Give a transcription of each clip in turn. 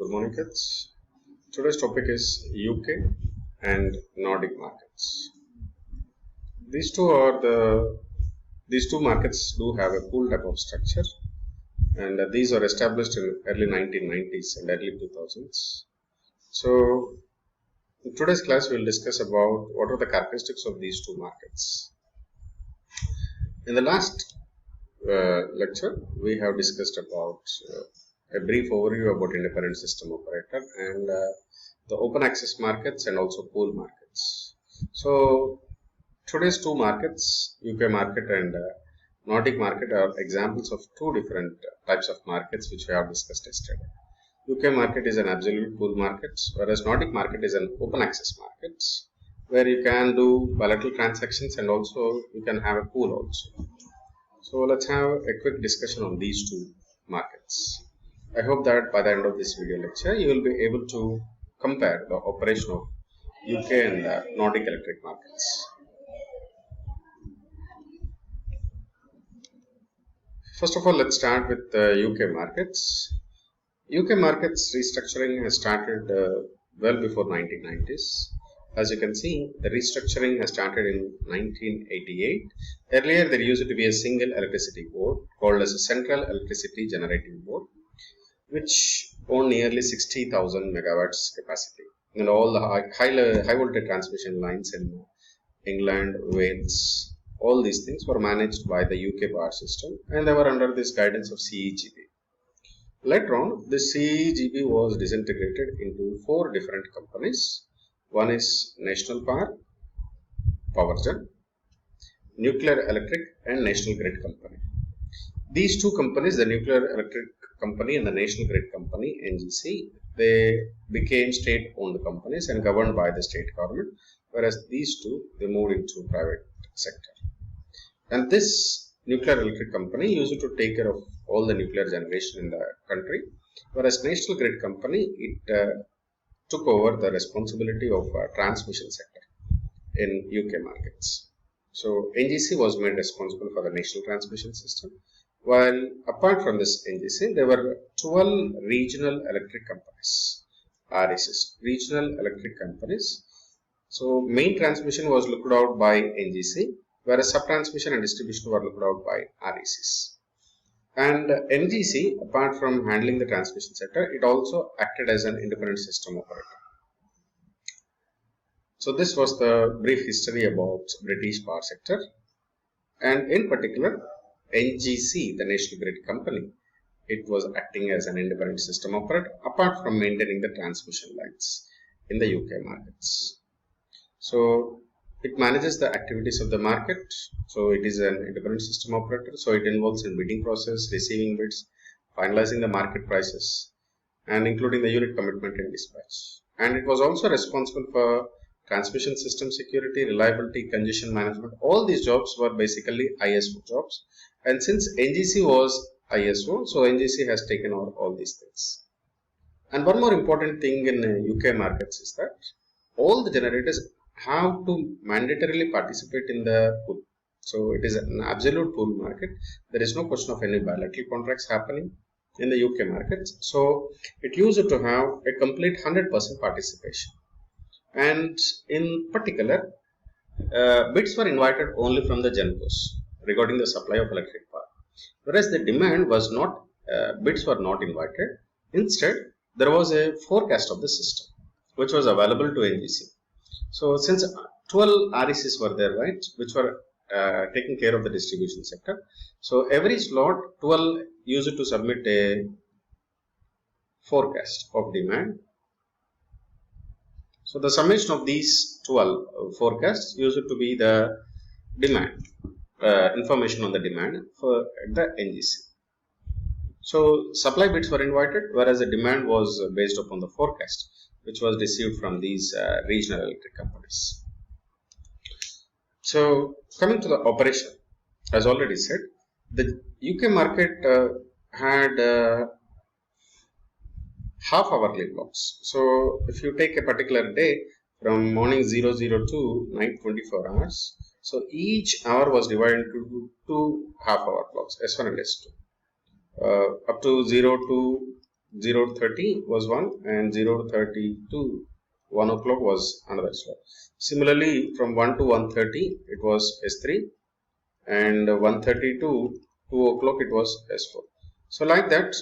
Good morning, kids. Today's topic is UK and Nordic markets. These two are these two markets do have a pool type of structure, and these are established in early 1990s and early 2000s. So, in today's class, we'll discuss about what are the characteristics of these two markets. In the last lecture, we have discussed about a brief overview about independent system operator and the open access markets and also pool markets. So today's two markets, UK market and Nordic market, are examples of two different types of markets which we have discussed yesterday. UK market is an absolute pool market, whereas Nordic market is an open access market where you can do bilateral transactions and also you can have a pool also. So let's have a quick discussion on these two markets. I hope that by the end of this video lecture, you will be able to compare the operation of UK and Nordic electric markets. First of all, let's start with the UK markets. UK markets restructuring has started well before 1990s. As you can see, the restructuring has started in 1988. Earlier, there used to be a single electricity board called as a Central Electricity Generating Board, which owned nearly 60,000 megawatts capacity. And all the high voltage transmission lines in England, Wales, all these things were managed by the UK power system, and they were under this guidance of CEGB. Later on, the CEGB was disintegrated into four different companies. One is National Powergen, Nuclear Electric, and National Grid Company. These two companies, the Nuclear Electric Company and the National Grid Company, NGC, they became state-owned companies and governed by the state government, whereas these two, they moved into private sector. And this Nuclear Electric Company used to take care of all the nuclear generation in the country, whereas National Grid Company, it took over the responsibility of transmission sector in UK markets. So NGC was made responsible for the national transmission system, while apart from this NGC, there were 12 regional electric companies, RECs, regional electric companies. So main transmission was looked out by NGC, whereas sub-transmission and distribution were looked out by RECs. And NGC, apart from handling the transmission sector, it also acted as an independent system operator. So this was the brief history about British power sector, and in particular, NGC, the National Grid Company, it was acting as an independent system operator apart from maintaining the transmission lines in the UK markets. So it manages the activities of the market. So it is an independent system operator. So it involves in bidding process, receiving bids, finalizing the market prices, and including the unit commitment and dispatch. And it was also responsible for transmission system security, reliability, congestion management. All these jobs were basically ISO jobs. And since NGC was ISO, so NGC has taken over all these things. And one more important thing in UK markets is that all the generators have to mandatorily participate in the pool. So it is an absolute pool market. There is no question of any bilateral contracts happening in the UK markets. So it used to have a complete 100% participation. And in particular, bids were invited only from the GenCos regarding the supply of electric power. Whereas the demand was not, bids were not invited. Instead, there was a forecast of the system, which was available to NGC. So since 12 RECs were there, right, which were taking care of the distribution sector. So every slot, 12 used to submit a forecast of demand. So the summation of these 12 forecasts used to be the demand, information on the demand for the NGC. So supply bids were invited, whereas the demand was based upon the forecast, which was received from these regional electric companies. So coming to the operation, as already said, the UK market had half-hourly blocks. So if you take a particular day from morning 00 to night 24 hours, so each hour was divided into two half-hour blocks, S1 and S2. Up to 0 to 0:30 was one, and 0:30 to 1 o'clock was another slot. Similarly, from 1 to 1:30 it was S3, and 1:30 to 2 o'clock it was S4. So like that,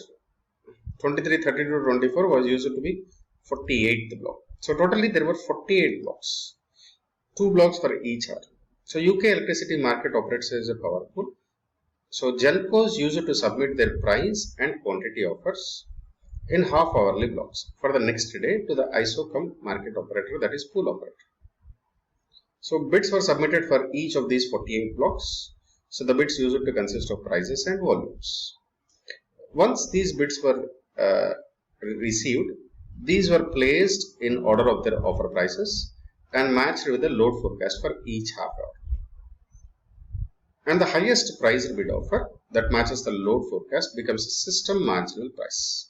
23, 30 to 24 was used to be 48th block. So totally there were 48 blocks, 2 blocks for each hour. So UK electricity market operates as a power pool. So Gencos used to submit their price and quantity offers in half-hourly blocks for the next day to the ISO market operator, that is pool operator. So bids were submitted for each of these 48 blocks. So the bids used to consist of prices and volumes. Once these bids were received, these were placed in order of their offer prices and matched with the load forecast for each half hour. And the highest priced bid offer that matches the load forecast becomes a system marginal price.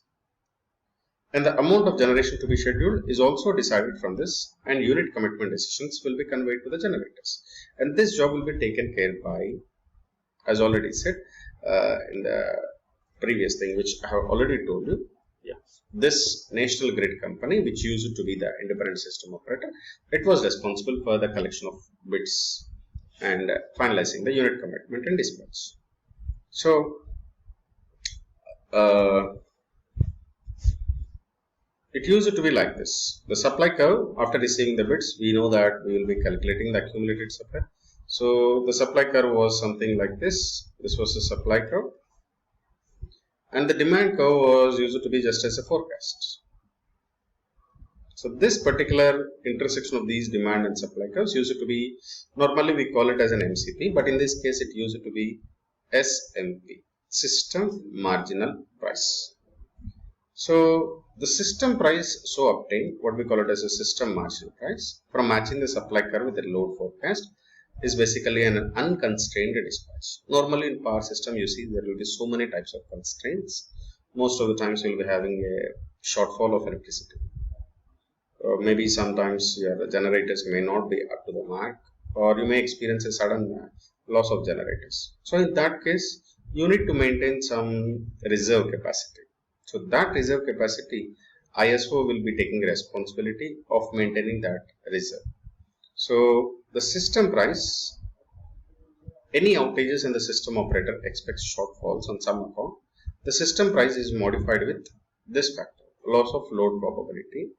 And the amount of generation to be scheduled is also decided from this, and unit commitment decisions will be conveyed to the generators. And this job will be taken care by, as already said in the previous thing, which I have already told you. Yeah, this national grid company, which used to be the independent system operator, it was responsible for the collection of bids and finalizing the unit commitment and dispatch. So it used to be like this. The supply curve, after receiving the bids, we know that we will be calculating the accumulated supply. So the supply curve was something like this. This was the supply curve. And the demand curve was used to be just as a forecast. So this particular intersection of these demand and supply curves used to be, normally we call it as an MCP, but in this case it used to be SMP, system marginal price. So the system price so obtained, what we call it as a system marginal price, from matching the supply curve with the load forecast, is basically an unconstrained dispatch. Normally in power system, you see there will be so many types of constraints. Most of the times you will be having a shortfall of electricity. Maybe sometimes your generators may not be up to the mark, or you may experience a sudden loss of generators. So in that case, you need to maintain some reserve capacity. So that reserve capacity, ISO will be taking responsibility of maintaining that reserve. So the system price, any outages in the system operator expects shortfalls on some account, the system price is modified with this factor, loss of load probability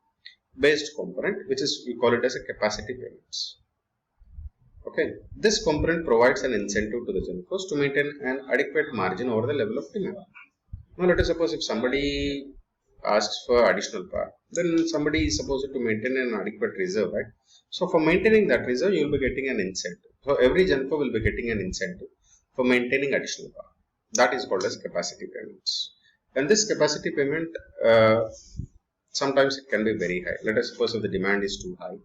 based component, which is, we call it as a capacity payments. Okay, this component provides an incentive to the Gencos to maintain an adequate margin over the level of demand. Now let us suppose if somebody asks for additional power, then somebody is supposed to maintain an adequate reserve, right? So for maintaining that reserve, you will be getting an incentive. So every Genco will be getting an incentive for maintaining additional power. That is called as capacity payments. And this capacity payment, sometimes it can be very high. Let us suppose if the demand is too high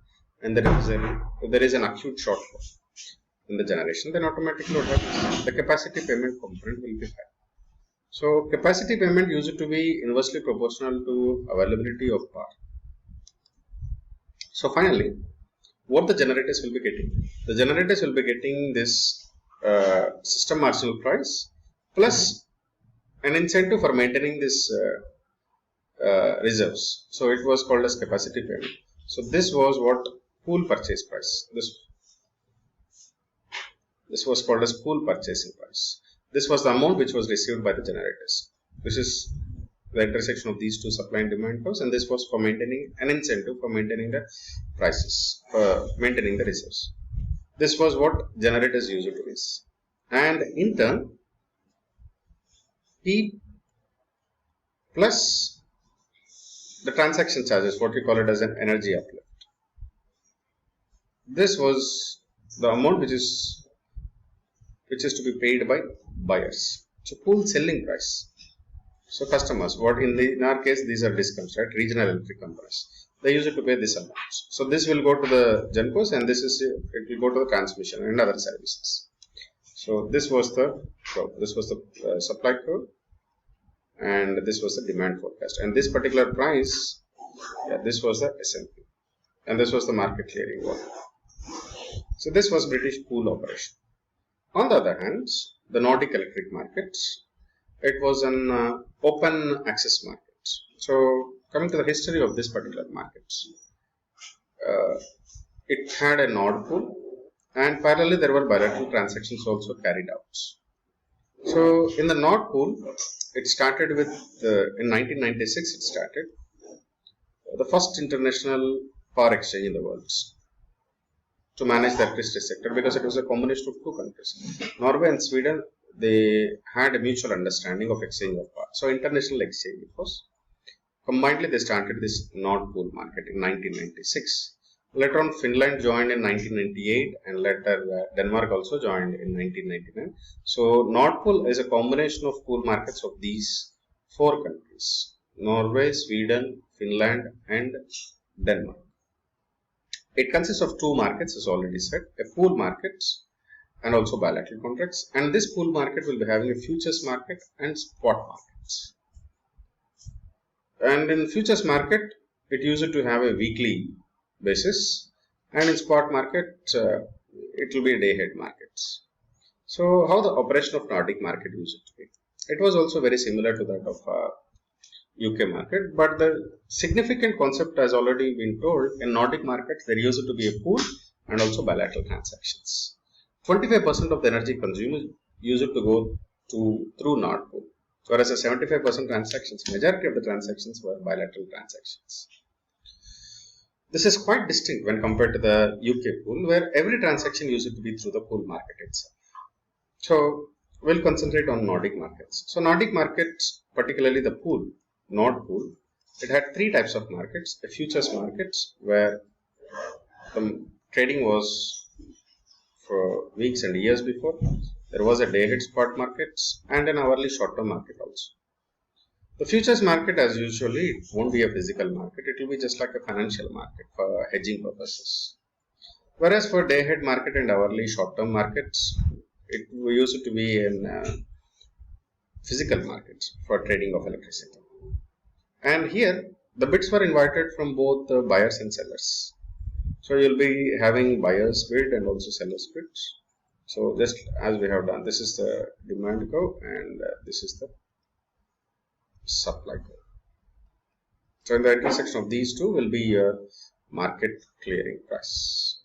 and if there is an acute shortfall in the generation, then automatically what happens? The capacity payment component will be high. So capacity payment used to be inversely proportional to availability of power. So finally, what the generators will be getting? The generators will be getting this system marginal price plus an incentive for maintaining this reserves. So it was called as capacity payment. So this was what pool purchase price. This was called as pool purchasing price. This was the amount which was received by the generators. This is the intersection of these two supply and demand curves, and this was for maintaining an incentive for maintaining the prices, for maintaining the reserves. This was what generators used to raise. And in turn, P plus the transaction charges, what we call it as an energy uplift. This was the amount which is to be paid by buyers. So pool selling price. So customers, what in our case these are discoms, right? Regional electric companies. They use it to pay this amount. So this will go to the Gencos, and it will go to the transmission and other services. So this was the supply curve, and this was the demand forecast. And this particular price, this was the SMP, and this was the market clearing volume. So this was British pool operation. On the other hand, the Nordic electric market, it was an open access market. So coming to the history of this particular market, uh, it had a node pool, and parallelly there were bilateral transactions also carried out. So in the node pool, it started with in 1996. It started the first international power exchange in the world to manage the electricity sector, because it was a combination of two countries, Norway and Sweden. They had a mutual understanding of exchange of power. So international exchange it was. Combinedly, they started this Nord Pool market in 1996. Later on, Finland joined in 1998, and later Denmark also joined in 1999. So Nord Pool is a combination of pool markets of these four countries: Norway, Sweden, Finland, and Denmark. It consists of two markets, as already said, a pool market and also bilateral contracts. And this pool market will be having a futures market and spot markets. And in futures market, it used to have a weekly basis, and in spot market, it will be day-ahead markets. So, how the operation of Nordic market used to be? It was also very similar to that of UK market, but the significant concept has already been told. In Nordic markets, there used to be a pool and also bilateral transactions. 25% of the energy consumed used to go through Nord pool, whereas the 75% transactions, majority of the transactions were bilateral transactions. This is quite distinct when compared to the UK pool, where every transaction used to be through the pool market itself. So we'll concentrate on Nordic markets. So Nordic markets, particularly the pool, Nord pool, it had three types of markets: a futures markets, where the trading was for weeks and years before. There was a day-ahead spot markets and an hourly short-term market also. The futures market, as usually, it won't be a physical market. It will be just like a financial market for hedging purposes. Whereas for day-ahead market and hourly short-term markets, it used to be in physical markets for trading of electricity. And here, the bids were invited from both the buyers and sellers. So you'll be having buyers bid and also sellers bids. So just as we have done, this is the demand curve and this is the supply curve. So in the intersection of these two will be your market clearing price.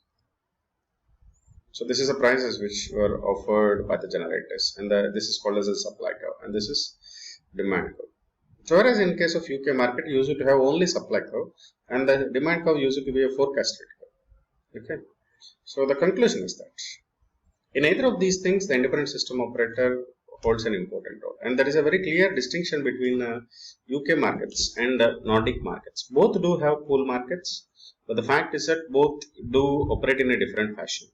So this is the prices which were offered by the generators, and this is called as a supply curve, and this is demand curve. So whereas in case of UK market, you used to have only supply curve, and the demand curve used to be a forecasted curve. Okay. So the conclusion is that in either of these things, the independent system operator holds an important role, and there is a very clear distinction between UK markets and Nordic markets. Both do have pool markets, but the fact is that both do operate in a different fashion.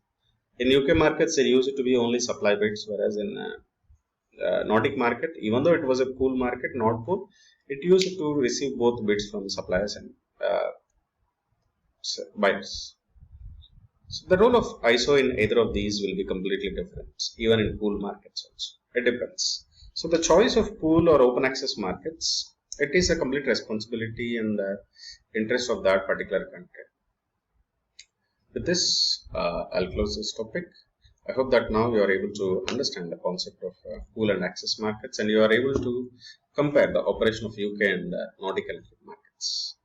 In UK markets, there used to be only supply bids, whereas in Nordic market, even though it was a pool market, Nord pool, it used to receive both bids from suppliers and buyers. So the role of ISO in either of these will be completely different, even in pool markets also. It depends. So the choice of pool or open access markets, it is a complete responsibility and the interest of that particular country. With this, I'll close this topic. I hope that now you are able to understand the concept of pool and access markets, and you are able to compare the operation of UK and Nordic electric markets.